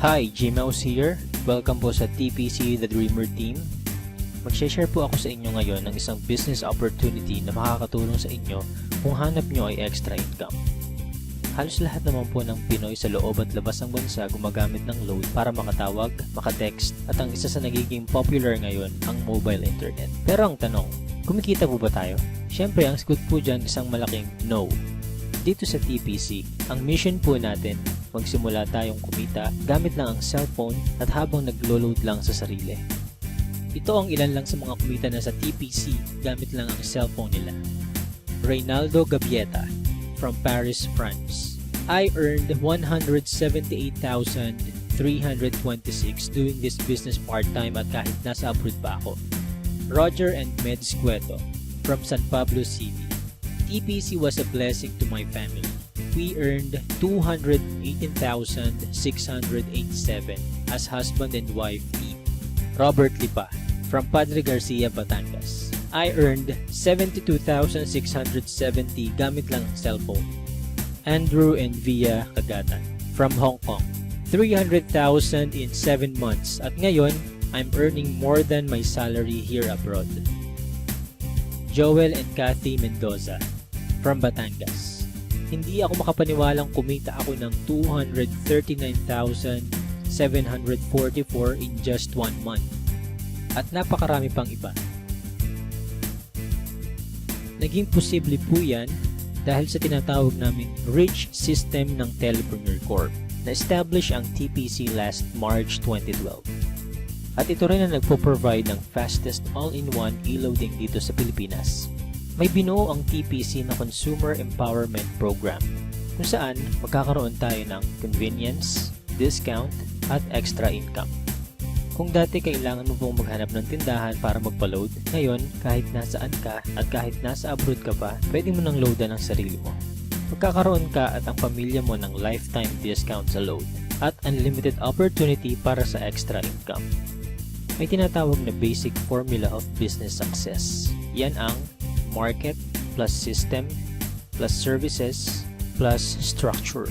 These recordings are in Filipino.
Hi, Gmouse here. Welcome po sa TPC The Dreamer Team. Mag-share po ako sa inyo ngayon ng isang business opportunity na makakatulong sa inyo kung hanap nyo ay extra income. Halos lahat naman po ng Pinoy sa loob at labas ng bansa gumagamit ng load para makatawag, makatext, at ang isa sa nagiging popular ngayon, ang mobile internet. Pero ang tanong, kumikita po ba tayo? Siyempre, ang sagot po dyan isang malaking no. Dito sa TPC, ang mission po natin, magsimula tayong kumita gamit lang ang cellphone at habang naglo-load lang sa sarili. Ito ang ilan lang sa mga kumita na sa TPC gamit lang ang cellphone nila. Reynaldo Gabieta from Paris, France. I earned 178,326 doing this business part-time at kahit nasa abroad pa ako. Roger and Meds Cueto from San Pablo City. TPC was a blessing to my family. We earned 218,687 as husband and wife team. Robert Lipa from Padre Garcia, Batangas. I earned 72,670 gamit lang ang cellphone. Andrew and Via Kagatan from Hong Kong. 300,000 in 7 months at ngayon, I'm earning more than my salary here abroad. Joel and Kathy Mendoza from Batangas. Hindi ako makapaniwalang kumita ako ng 239,744 in just 1 month. At napakarami pang iba. Naging posible po yan dahil sa tinatawag naming Rich System ng Telepreneur Corp. Na-establish ang TPC last March 2012. At ito rin ang nagpo-provide ng fastest all-in-one e-loading dito sa Pilipinas. May binuo ang TPC na Consumer Empowerment Program kung saan magkakaroon tayo ng convenience, discount, at extra income. Kung dati kailangan mo pong maghanap ng tindahan para magpa-load, ngayon kahit nasaan ka at kahit nasa abroad ka pa, pwede mo nang loadan ang sarili mo. Magkakaroon ka at ang pamilya mo ng lifetime discount sa load at unlimited opportunity para sa extra income. May tinatawag na basic formula of business success. Yan ang market plus system plus services plus structure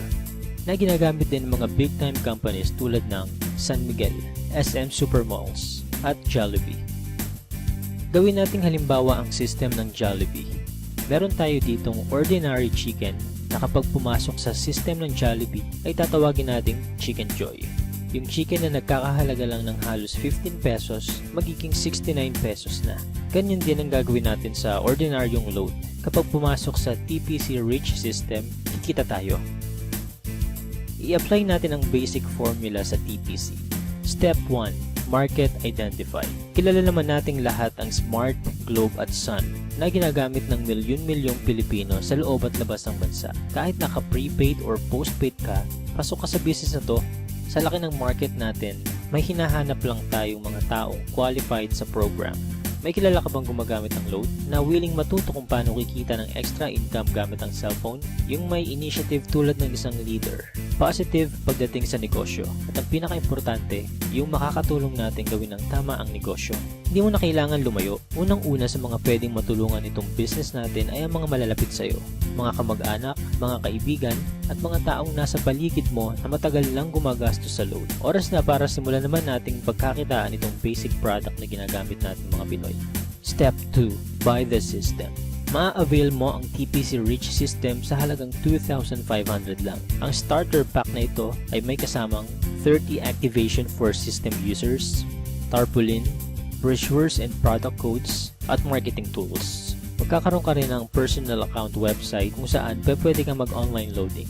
na ginagamit din ng mga big time companies tulad ng San Miguel, SM Supermalls at Jollibee. Gawin nating halimbawa ang system ng Jollibee. Meron tayo ditong ordinary chicken na kapag pumasok sa system ng Jollibee ay tatawagin nating Chicken Joy. Yung chicken na nagkakahalaga lang ng halos 15 pesos, magiging 69 pesos na. Ganyan din ang gagawin natin sa ordinaryong load. Kapag pumasok sa TPC Rich System, kikita tayo. I-apply natin ang basic formula sa TPC. Step 1. Market Identify. Kilala naman nating lahat ang Smart, Globe at Sun na ginagamit ng milyon-milyong Pilipino sa loob at labas ng bansa. Kahit naka-prepaid or postpaid ka, pasok ka sa business na to. Sa laki ng market natin, may hinahanap lang tayong mga taong qualified sa program. May kilala ka bang gumagamit ng load na willing matuto kung paano kikita ng extra income gamit ang cellphone? Yung may initiative tulad ng isang leader. Positive pagdating sa negosyo. At ang pinaka-importante, yung makakatulong natin gawin ng tama ang negosyo. Hindi mo na kailangan lumayo. Unang-una sa mga pwedeng matulungan itong business natin ay ang mga malalapit sa'yo. Mga kamag-anak, mga kaibigan, at mga taong nasa paligid mo na matagal lang gumagastos sa load. Oras na para simulan naman nating pagkakitaan itong basic product na ginagamit natin mga Pinoy. Step 2. Buy the system. Ma-avail mo ang TPC Rich System sa halagang 2,500 lang. Ang starter pack na ito ay may kasamang 30 activation for system users, tarpaulin, brochures and product codes, at marketing tools. Magkakaroon ka rin ng personal account website kung saan pwede kang mag-online loading.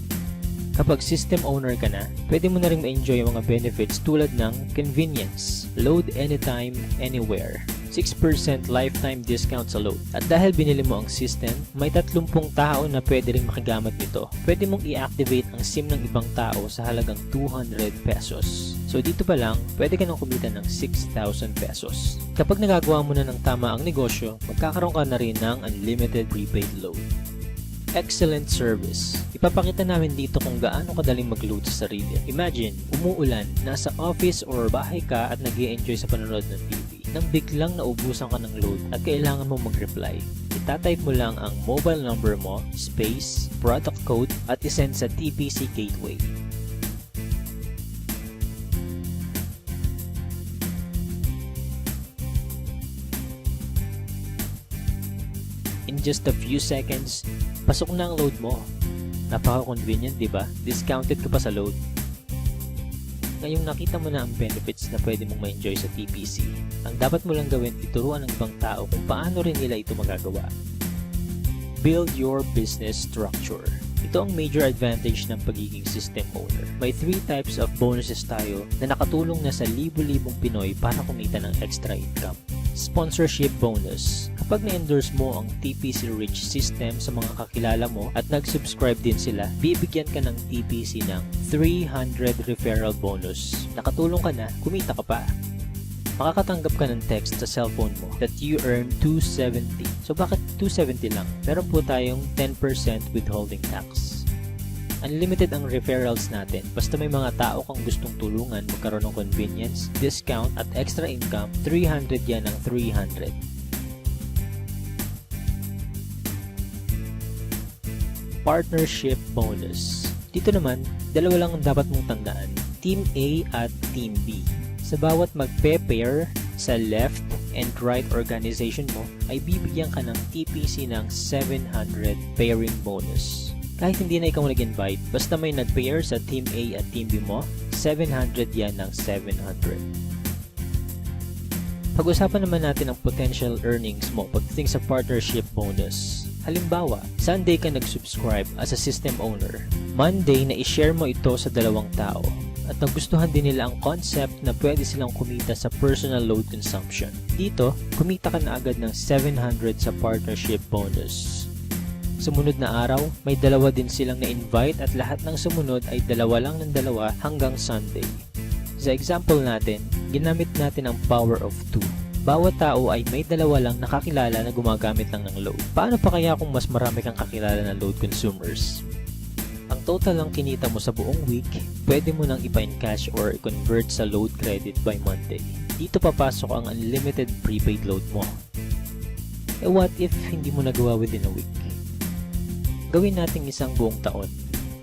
Kapag system owner ka na, pwede mo na rin ma-enjoy ang mga benefits tulad ng convenience, load anytime, anywhere, 6% lifetime discount sa load. At dahil binili mo ang system, may 30 tao na pwede rin makigamit nito. Pwede mong i-activate ang SIM ng ibang tao sa halagang 200 pesos. So dito pa lang, pwede ka nang kumita ng 6,000 pesos. Kapag nagagawa mo na ng tama ang negosyo, magkakaroon ka na rin ng unlimited prepaid load. Excellent service. Ipapakita namin dito kung gaano kadaling mag-load sa sarili. Imagine, umuulan, nasa office or bahay ka at nag-i-enjoy sa panonood ng TV. Nang biglang naubusan ka ng load at kailangan mo mag-reply, itatype mo lang ang mobile number mo, space, product code at isend sa TPC Gateway. just a few seconds, pasok na ang load mo. Napaka-convenient, di ba? Discounted ka pa sa load. Ngayong nakita mo na ang benefits na pwede mong ma-enjoy sa TPC, ang dapat mo lang gawin ituruan ng ibang tao kung paano rin nila ito magagawa. Build your business structure. Ito ang major advantage ng pagiging system owner. May 3 types of bonuses tayo na nakatulong na sa libo-libong Pinoy para kumita ng extra income. Sponsorship bonus. Kapag na-endorse mo ang TPC Rich system sa mga kakilala mo at nag-subscribe din sila, bibigyan ka ng TPC ng 300 referral bonus. Nakatulong ka na, kumita ka pa. Makakatanggap ka ng text sa cellphone mo that you earn 270. So bakit 270 lang? Meron po tayong 10% withholding tax. Unlimited ang referrals natin. Basta may mga tao kang gustong tulungan magkaroon ng convenience, discount at extra income, 300 yan ang 300. Partnership bonus. Dito naman, dalawa lang ang dapat mong tandaan. Team A at Team B. Sa bawat magpe-pair sa left and right organization mo, ay bibigyan ka ng TPC ng 700 pairing bonus. Kahit hindi na ikaw nag-invite, basta may nag-pair sa Team A at Team B mo, 700 yan ng 700. Pag-usapan naman natin ang potential earnings mo pagdating sa partnership bonus. Halimbawa, Sunday ka nag-subscribe as a system owner. Monday na i-share mo ito sa 2 tao. At nagustuhan din nila ang concept na pwede silang kumita sa personal load consumption. Dito, kumita ka na agad ng 700 sa partnership bonus. Sumunod na araw, may 2 din silang na-invite at lahat ng sumunod ay 2 lang ng 2 hanggang Sunday. Sa example natin, ginamit natin ang power of 2. Bawat tao ay may 2 lang nakakilala na gumagamit lang ng load. Paano pa kaya kung mas marami kang kakilala na load consumers? Ang total lang kinita mo sa buong week, pwede mo nang ipa-encash or i-convert sa load credit by Monday. Dito papasok ang unlimited prepaid load mo. Eh what if hindi mo nagawa within a week? Gawin natin isang buong taon.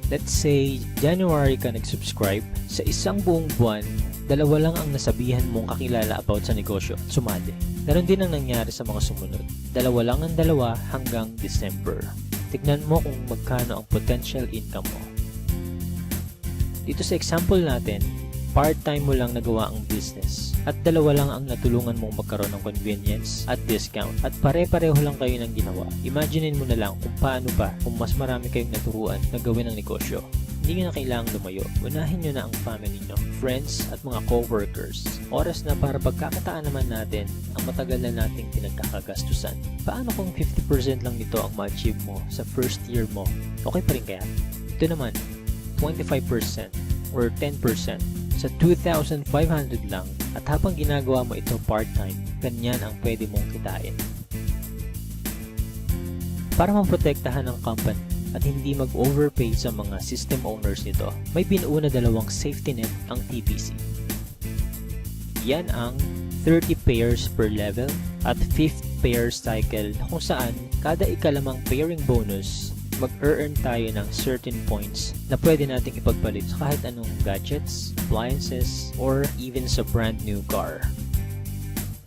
Let's say, January ka nag-subscribe. Sa isang buong buwan, 2 lang ang nasabihan mong kakilala about sa negosyo at sumali. Ganon din ang nangyari sa mga sumunod. 2 lang ng 2 hanggang December. Tignan mo kung magkano ang potential income mo. Dito sa example natin, part-time mo lang nagawa ang business at 2 lang ang natulungan mong magkaroon ng convenience at discount at pare-pareho lang kayo ng ginawa. Imaginein mo na lang kung paano pa kung mas marami kayong naturuan na gawin ang negosyo. Hindi nyo na kailangang lumayo. Unahin nyo na ang family nyo, friends at mga co-workers. Oras na para pagkakitaan naman natin ang matagal na nating pinagkakagastusan. Paano kung 50% lang nito ang ma-achieve mo sa first year mo? Okay pa rin kaya? Ito naman, 25% or 10% sa 2,500 lang at habang ginagawa mo ito part-time, ganyan ang pwede mong kitain. Para maprotektahan ang company at hindi mag-overpay sa mga system owners nito, may binuo na 2 safety net ang TPC. Yan ang 30 pairs per level at 5th pair cycle kung saan kada ikalimang pairing bonus, mag-earn tayo ng certain points na pwede nating ipagpalit sa kahit anong gadgets, appliances, or even sa brand new car.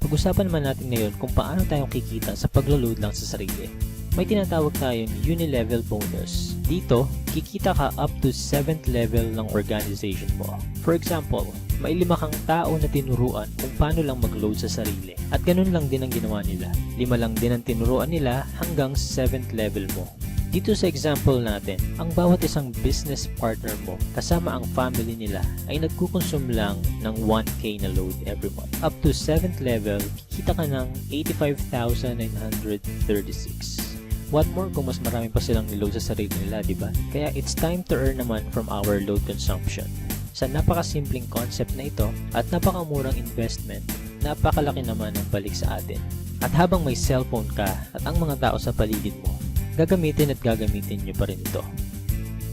Pag-usapan naman natin ngayon kung paano tayo kikita sa paglo-load lang sa sarili. May tinatawag tayong uni-level bonus. Dito, kikita ka up to 7th level ng organization mo. For example, may 5 kang tao na tinuruan kung paano lang mag-load sa sarili. At ganun lang din ang ginawa nila. 5 lang din ang tinuruan nila hanggang 7th level mo. Dito sa example natin, ang bawat isang business partner mo kasama ang family nila ay nagkukonsume lang ng 1K na load every month. Up to 7th level, kikita ka ng 85,936. What more kung mas marami pa silang niload sa sarili nila, diba? Kaya it's time to earn naman from our load consumption. Sa napakasimpleng concept na ito at napakamurang investment, napakalaki naman ang balik sa atin. At habang may cellphone ka at ang mga tao sa paligid mo, gagamitin nyo pa rin ito.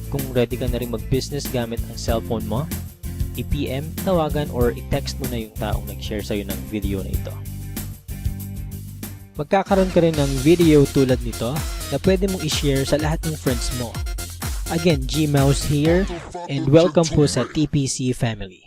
Kung ready ka na rin mag-business gamit ang cellphone mo, i-PM, tawagan or i-text mo na yung taong nag-share sa'yo ng video na ito. Magkakaroon ka rin ng video tulad nito na pwede mong i-share sa lahat ng friends mo. Again, G-Mouse here and welcome po sa TPC family.